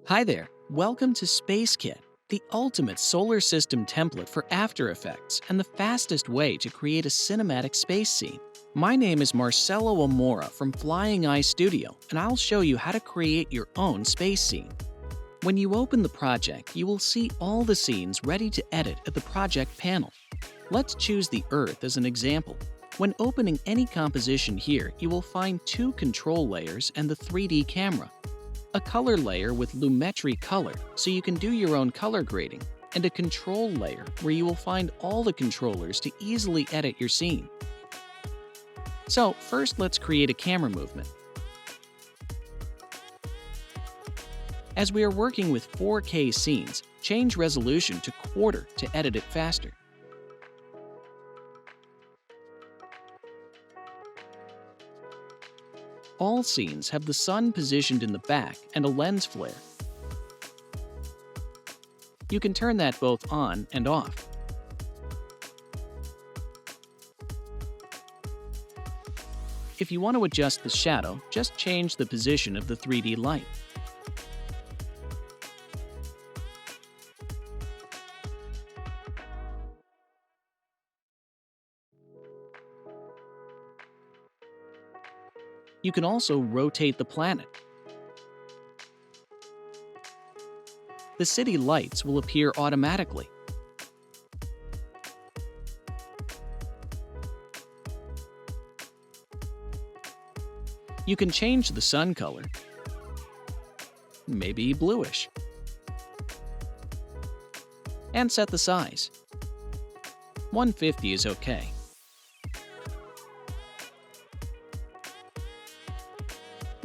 Hi there, welcome to SpaceKit, the ultimate solar system template for After Effects and the fastest way to create a cinematic space scene. My name is Marcelo Amora from Flying Eye Studio, and I'll show you how to create your own space scene. When you open the project, you will see all the scenes ready to edit at the project panel. Let's choose the Earth as an example. When opening any composition here, you will find two control layers and the 3D camera. A color layer with Lumetri color, so you can do your own color grading, and a control layer where you will find all the controllers to easily edit your scene. So first let's create a camera movement. As we are working with 4K scenes, change resolution to quarter to edit it faster. All scenes have the sun positioned in the back and a lens flare. You can turn that both on and off. If you want to adjust the shadow, just change the position of the 3D light. You can also rotate the planet. The city lights will appear automatically. You can change the sun color, maybe bluish, and set the size. 150 is okay.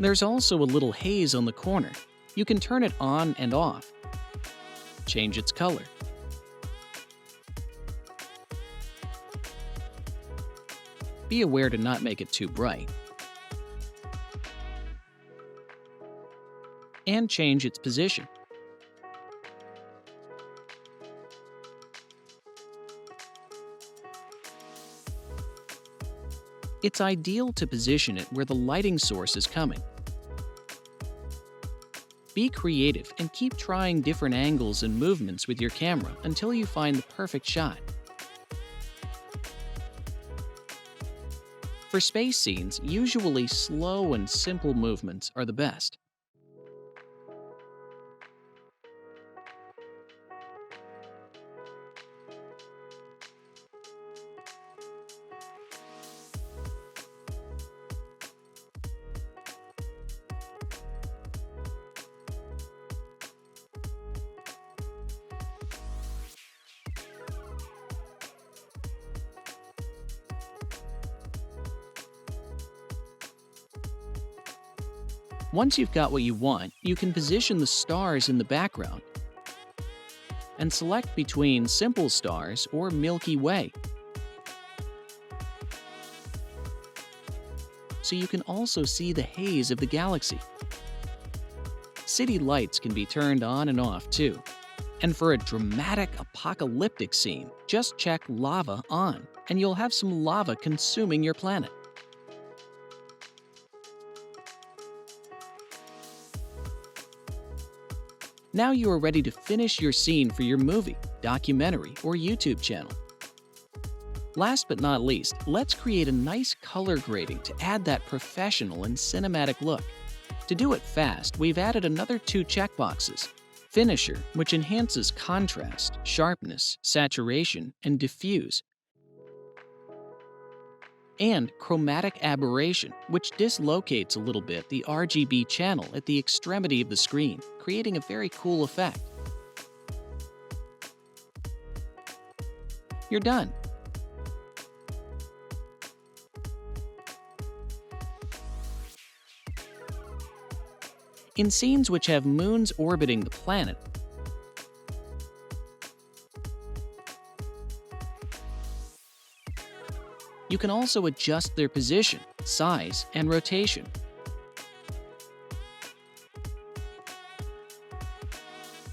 There's also a little haze on the corner. You can turn it on and off. Change its color. Be aware to not make it too bright. And change its position. It's ideal to position it where the lighting source is coming. Be creative and keep trying different angles and movements with your camera until you find the perfect shot. For space scenes, usually slow and simple movements are the best. Once you've got what you want, you can position the stars in the background and select between simple stars or Milky Way. So you can also see the haze of the galaxy. City lights can be turned on and off too. And for a dramatic apocalyptic scene, just check lava on, and you'll have some lava consuming your planet. Now you are ready to finish your scene for your movie, documentary, or YouTube channel. Last but not least, let's create a nice color grading to add that professional and cinematic look. To do it fast, we've added another two checkboxes: Finisher, which enhances contrast, sharpness, saturation, and diffuse, and Chromatic Aberration, which dislocates a little bit the RGB channel at the extremity of the screen, creating a very cool effect. You're done. In scenes which have moons orbiting the planet, you can also adjust their position, size, and rotation.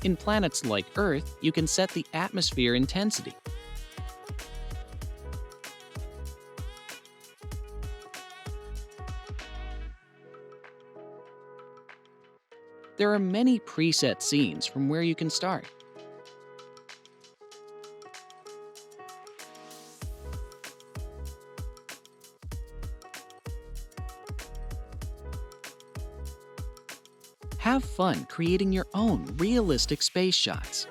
In planets like Earth, you can set the atmosphere intensity. There are many preset scenes from where you can start. Have fun creating your own realistic space shots.